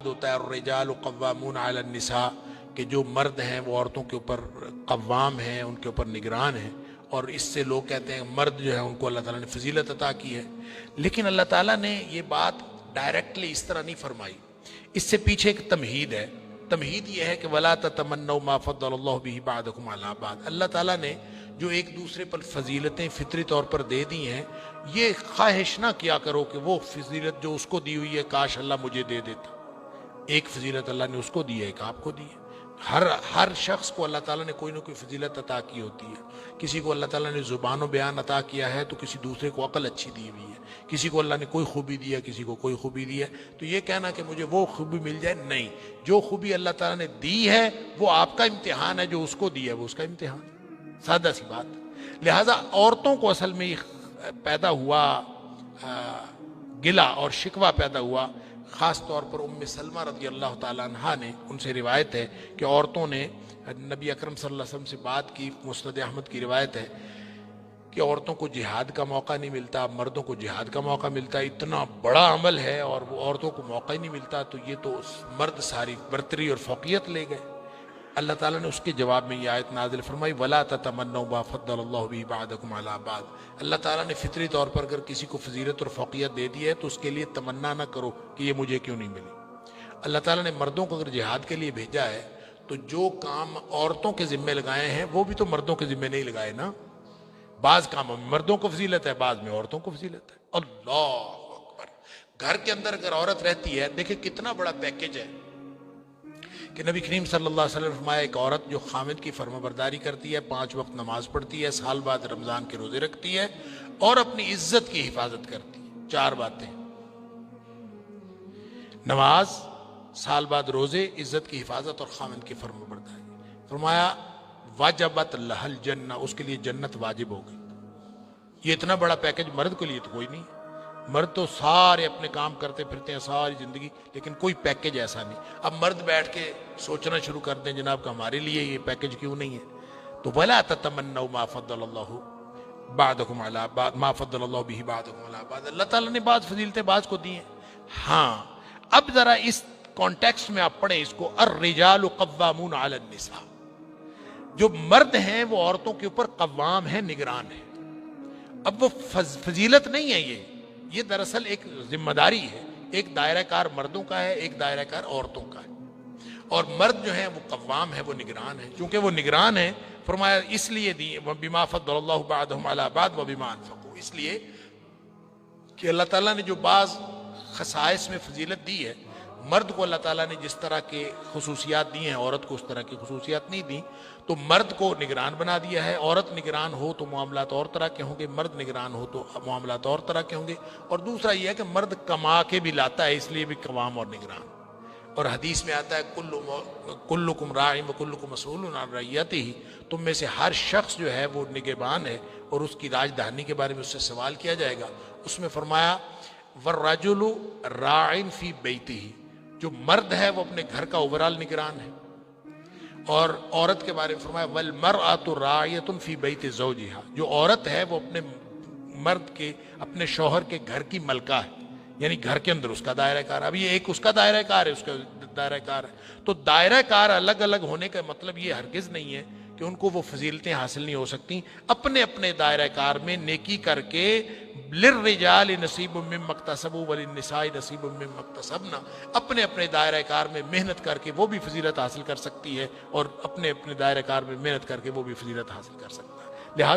ہوتا ہے الرجال قوامون علی النساء کہ جو مرد ہیں وہ عورتوں کے اوپر قوام ہیں، ان کے اوپر نگران ہیں، اور اس سے لوگ کہتے ہیں مرد جو ہے ان کو اللہ تعالیٰ نے فضیلت عطا کی ہے. لیکن اللہ تعالیٰ نے یہ بات ڈائریکٹلی اس طرح نہیں فرمائی، اس سے پیچھے ایک تمہید ہے. تمہید یہ ہے کہ وَلَا تَتَمَنَّوْا مَا فَضَّلَ اللَّهُ بِهِ بَعْضَكُمْ عَلَىٰ بَعْضٍ. اللہ تعالیٰ نے جو ایک دوسرے پر فضیلتیں فطری طور پر دے دی ہیں، یہ خواہش نہ کیا کرو کہ وہ فضیلت جو اس کو دی ہوئی ہے کاش اللہ مجھے دے دیتا. ایک فضیلت اللہ نے اس کو دی ہے، ایک آپ کو دی ہے. ہر شخص کو اللہ تعالیٰ نے کوئی نہ کوئی فضیلت عطا کی ہوتی ہے. کسی کو اللہ تعالیٰ نے زبان و بیان عطا کیا ہے تو کسی دوسرے کو عقل اچھی دی ہوئی ہے. کسی کو اللہ نے کوئی خوبی دی ہے، کسی کو کوئی خوبی دی ہے. تو یہ کہنا کہ مجھے وہ خوبی مل جائے، نہیں. جو خوبی اللہ تعالیٰ نے دی ہے وہ آپ کا امتحان ہے، جو اس کو دی ہے وہ اس کا امتحان. سادہ سی بات. لہٰذا عورتوں کو اصل میں پیدا ہوا گلہ اور شکوہ پیدا ہوا، خاص طور پر ام سلمہ رضی اللہ تعالیٰ عنہا نے، ان سے روایت ہے کہ عورتوں نے نبی اکرم صلی اللہ علیہ وسلم سے بات کی. مسند احمد کی روایت ہے کہ عورتوں کو جہاد کا موقع نہیں ملتا، مردوں کو جہاد کا موقع ملتا. اتنا بڑا عمل ہے اور وہ عورتوں کو موقع ہی نہیں ملتا، تو یہ تو مرد ساری برتری اور فوقیت لے گئے. اللہ تعالیٰ نے اس کے جواب میں یہ آیت نازل فرمائی وَلَا تَتَمَنَّوْا مَا فَضَّلَ اللَّهُ بِهِ بَعْضَكُمْ عَلَىٰ بَعْضٍ. اللہ تعالیٰ نے فطری طور پر اگر کسی کو فضیلت اور فوقیت دے دی ہے تو اس کے لیے تمنا نہ کرو کہ یہ مجھے کیوں نہیں ملی. اللہ تعالیٰ نے مردوں کو اگر جہاد کے لیے بھیجا ہے تو جو کام عورتوں کے ذمے لگائے ہیں وہ بھی تو مردوں کے ذمے نہیں لگائے نا. بعض کاموں میں مردوں کو فضیلت ہے، بعض میں عورتوں کو فضیلت ہے. اللہ اکبر. گھر کے اندر اگر عورت رہتی ہے، دیکھیں کتنا بڑا پیکج ہے کہ نبی کریم صلی اللہ علیہ وسلم نے فرمایا ایک عورت جو خامد کی فرما برداری کرتی ہے، 5 وقت نماز پڑھتی ہے، سال بعد رمضان کے روزے رکھتی ہے اور اپنی عزت کی حفاظت کرتی ہے. 4 باتیں: نماز، سال بعد روزے، عزت کی حفاظت اور خامد کی فرما برداری. فرمایا واجبت لہ الجنہ، اس کے لیے جنت واجب ہو گئی. یہ اتنا بڑا پیکج مرد کے لیے تو کوئی نہیں. مرد تو سارے اپنے کام کرتے پھرتے ہیں ساری زندگی، لیکن کوئی پیکج ایسا نہیں. اب مرد بیٹھ کے سوچنا شروع کر دیں جناب کہ ہمارے لیے یہ پیکج کیوں نہیں ہے. تو وَلَا تَتَمَنَّوْا مَا فَضَّلَ اللَّهُ بَعْضَكُمْ عَلَىٰ بَعْضٍ مَا فَضَّلَ اللَّهُ بِهِ بَعْضَكُمْ عَلَىٰ بَعْضٍ. اللہ تعالیٰ نے بعض فضیلتیں بعض کو دی ہیں. ہاں اب ذرا اس کانٹیکسٹ میں آپ پڑھیں اس کو، الرجال قوامون علی النساء. جو مرد ہیں وہ عورتوں کے اوپر قوام ہیں، نگران ہیں. اب وہ فضیلت نہیں ہے، یہ دراصل ایک ذمہ داری ہے. ایک دائرہ کار مردوں کا ہے، ایک دائرہ کار عورتوں کا ہے. اور مرد جو ہیں وہ قوام ہے، وہ نگران ہے. چونکہ وہ نگران ہے فرمایا اس لیے دی بما فضل اللہ بعضهم علی بعض وبما انفقوا، اس لیے کہ اللہ تعالیٰ نے جو بعض خصائص میں فضیلت دی ہے، مرد کو اللہ تعالیٰ نے جس طرح کے خصوصیات دی ہیں عورت کو اس طرح کی خصوصیات نہیں دی. تو مرد کو نگران بنا دیا ہے. عورت نگران ہو تو معاملات اور طرح کے ہوں گے، مرد نگران ہو تو معاملات اور طرح کے ہوں گے. اور دوسرا یہ ہے کہ مرد کما کے بھی لاتا ہے، اس لیے بھی قوام اور نگران. اور حدیث میں آتا ہے کلکم راع وکلکم مسئول عن رعیتہ، تم میں سے ہر شخص جو ہے وہ نگہبان ہے اور اس کی راج دہانی کے بارے میں اس سے سوال کیا جائے گا. اس میں فرمایا والرجل راع فی بیتہ، جو مرد ہے وہ اپنے گھر کا اوورال نگران ہے. اور عورت کے بارے میں فرمایا والمرأۃ راعیۃ فی بیت زوجہا، جو عورت ہے وہ اپنے مرد کے، اپنے شوہر کے گھر کی ملکہ ہے، یعنی گھر کے اندر اس کا دائرہ کار. اب یہ ایک اس کا دائرہ کار ہے، اس کا دائرہ کار ہے. تو دائرہ کار الگ الگ ہونے کا مطلب یہ ہرگز نہیں ہے کہ ان کو وہ فضیلتیں حاصل نہیں ہو سکتی. اپنے اپنے دائرہ کار میں نیکی کر کے للرجال نصیب مما اکتسبوا وللنساء نصیب مما اکتسبن، اپنے اپنے دائرہ کار میں محنت کر کے وہ بھی فضیلت حاصل کر سکتی ہے اور اپنے اپنے دائرہ کار میں محنت کر کے وہ بھی فضیلت حاصل کر سکتا ہے.